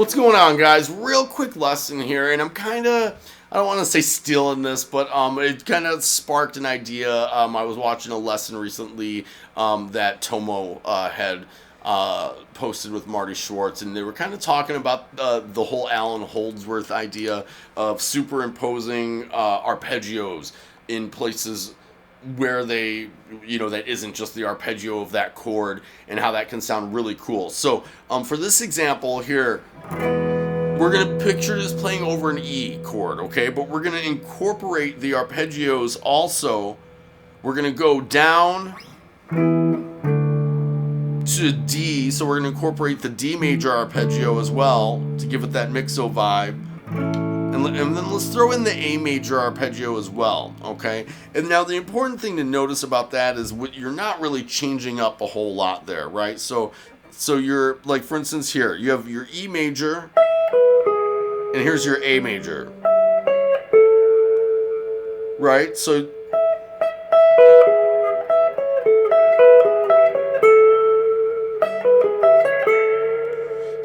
What's going on, guys? Real quick lesson here, and I'm kind of, I don't want to say stealing this, but it kind of sparked an idea. I was watching a lesson recently that Tomo had posted with Marty Schwartz, and they were kind of talking about the whole Allan Holdsworth idea of superimposing arpeggios in places where they, that isn't just the arpeggio of that chord, and how that can sound really cool. So for this example here, we're going to picture this playing over an E chord, okay? But we're going to incorporate the arpeggios also. We're going to go down to D, so we're going to incorporate the D major arpeggio as well to give it that mixo vibe. And then let's throw in the A major arpeggio as well, okay? And now the important thing to notice about that is you're not really changing up a whole lot there, right? So you're, like, for instance here, you have your E major, and here's your A major, right? So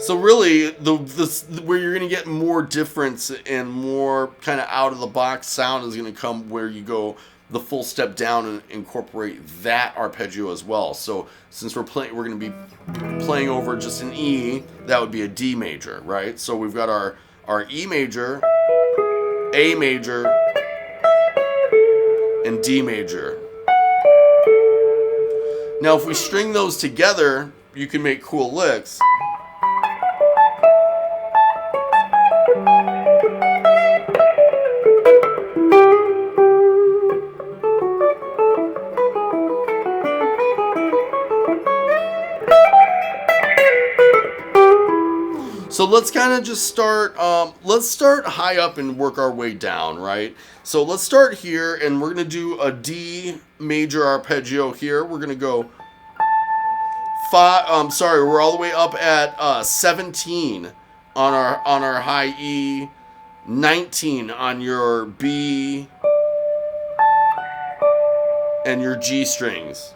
really, where you're going to get more difference and more kind of out of the box sound is going to come where you go the full step down and incorporate that arpeggio as well. So since we're going to be playing over just an E, that would be a D major, right? So we've got our E major, A major, and D major. Now if we string those together, you can make cool licks. So let's kind of just start, let's start high up and work our way down, right? So let's start here, and we're going to do a D major arpeggio here. We're going to go we're all the way up at 17 on our high E, 19 on your B and your G strings.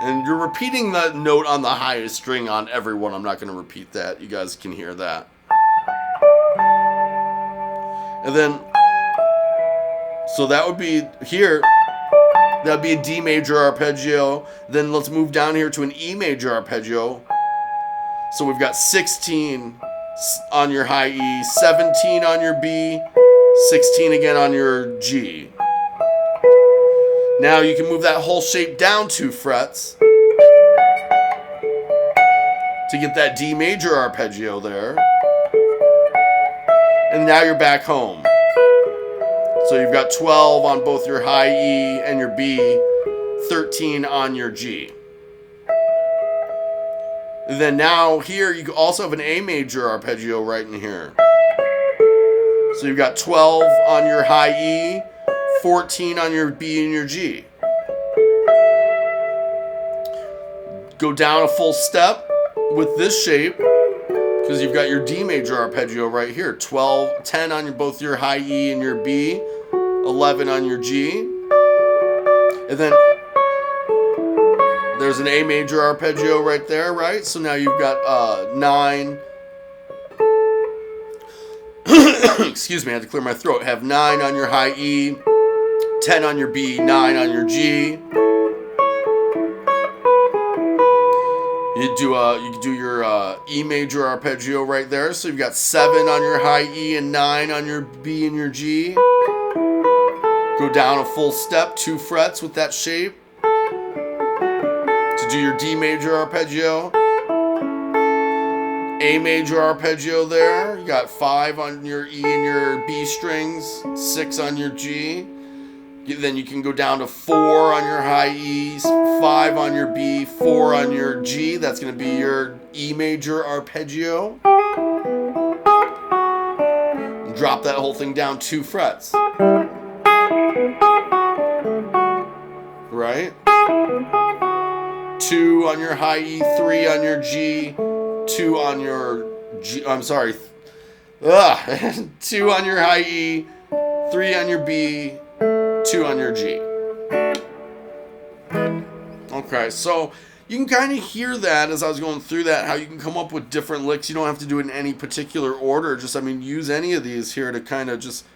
And you're repeating the note on the highest string on every one. I'm not going to repeat that. You guys can hear that. And then, so that would be here. That would be a D major arpeggio. Then let's move down here to an E major arpeggio. So we've got 16 on your high E, 17 on your B, 16 again on your G. Now you can move that whole shape down 2 frets to get that D major arpeggio there. And now you're back home. So you've got 12 on both your high E and your B, 13 on your G. And then now here you also have an A major arpeggio right in here. So you've got 12 on your high E, 14 on your B and your G. Go down a full step with this shape, because you've got your D major arpeggio right here. 10 on both your high E and your B, 11 on your G. And then there's an A major arpeggio right there, right? So now you've got 9. Excuse me, I had to clear my throat. Have 9 on your high E, 10 on your B, 9 on your G. You can do your E major arpeggio right there. So you've got 7 on your high E and 9 on your B and your G. Go down a full step, 2 frets with that shape to do your D major arpeggio. A major arpeggio there. You got 5 on your E and your B strings, 6 on your G. Then you can go down to 4 on your high E, 5 on your B, 4 on your G. That's going to be your E major arpeggio. Drop that whole thing down 2 frets. Right? 2 on your high E, 3 on your G, 2 on your G. I'm sorry. 2 on your high E, 3 on your B, 2 on your G. Okay, so you can kind of hear that as I was going through that, how you can come up with different licks. You don't have to do it in any particular order. Just, I mean, use any of these here to kind of just...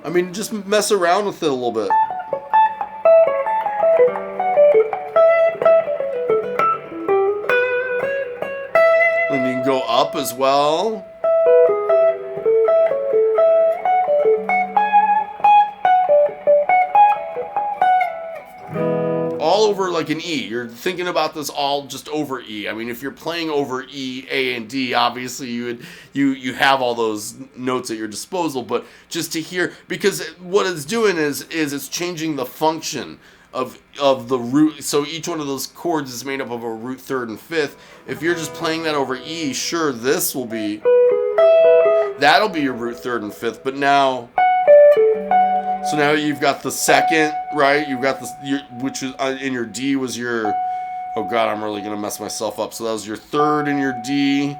I mean, just mess around with it a little bit. And you can go up as well. All over like an E. You're thinking about this all just over E. I mean, if you're playing over E, A, and D, obviously you have all those notes at your disposal. But just to hear, because what it's doing is it's changing the function of the root. So each one of those chords is made up of a root third and fifth. If you're just playing that over E, sure, that'll be your root third and fifth. But now. So now you've got the second, right? You've got this, which is in your D was your, oh God, I'm really gonna mess myself up. So that was your third in your D,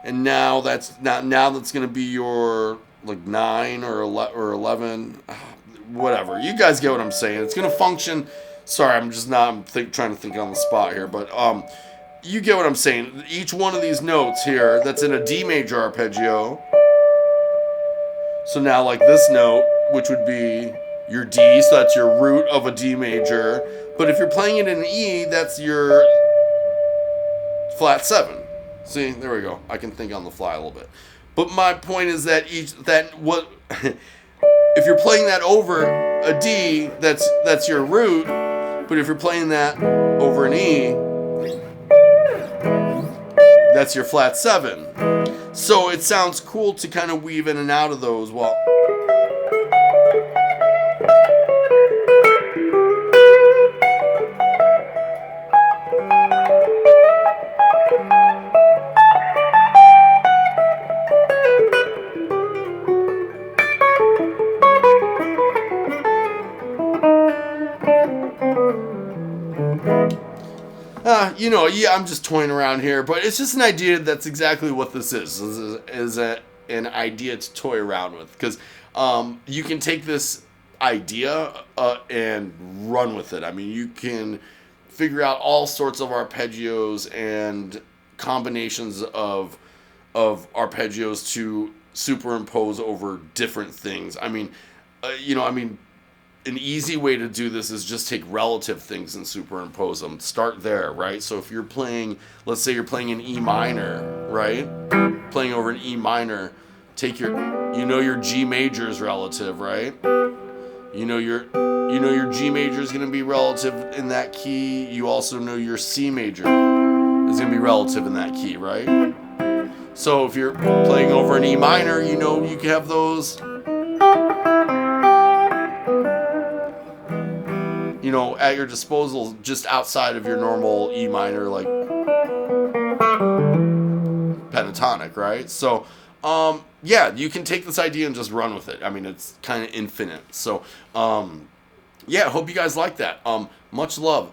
and now that's gonna be your like 9 or 11, whatever. You guys get what I'm saying. It's gonna function. Sorry, I'm just not. Trying to think on the spot here, but you get what I'm saying. Each one of these notes here that's in a D major arpeggio. So now, like this note, which would be your D, so that's your root of a D major. But if you're playing it in E, that's your flat 7. See, there we go. I can think on the fly a little bit. But my point is that if you're playing that over a D, that's your root. But if you're playing that over an E, that's your flat 7. So it sounds cool to kind of weave in and out of those. Well, I'm just toying around here, but it's just an idea. That's exactly what this is an idea to toy around with, because you can take this idea and run with it. I mean, you can figure out all sorts of arpeggios and combinations of arpeggios to superimpose over different things. I mean, an easy way to do this is just take relative things and superimpose them. Start there, right? So if you're playing, let's say you're playing an E minor, right? Playing over an E minor, take your G major is relative, right? Your G major is going to be relative in that key. You also know your C major is going to be relative in that key, right? So if you're playing over an E minor, you can have those at your disposal, just outside of your normal E minor, like pentatonic, right? So, you can take this idea and just run with it. I mean, it's kind of infinite. So, hope you guys like that. Much love.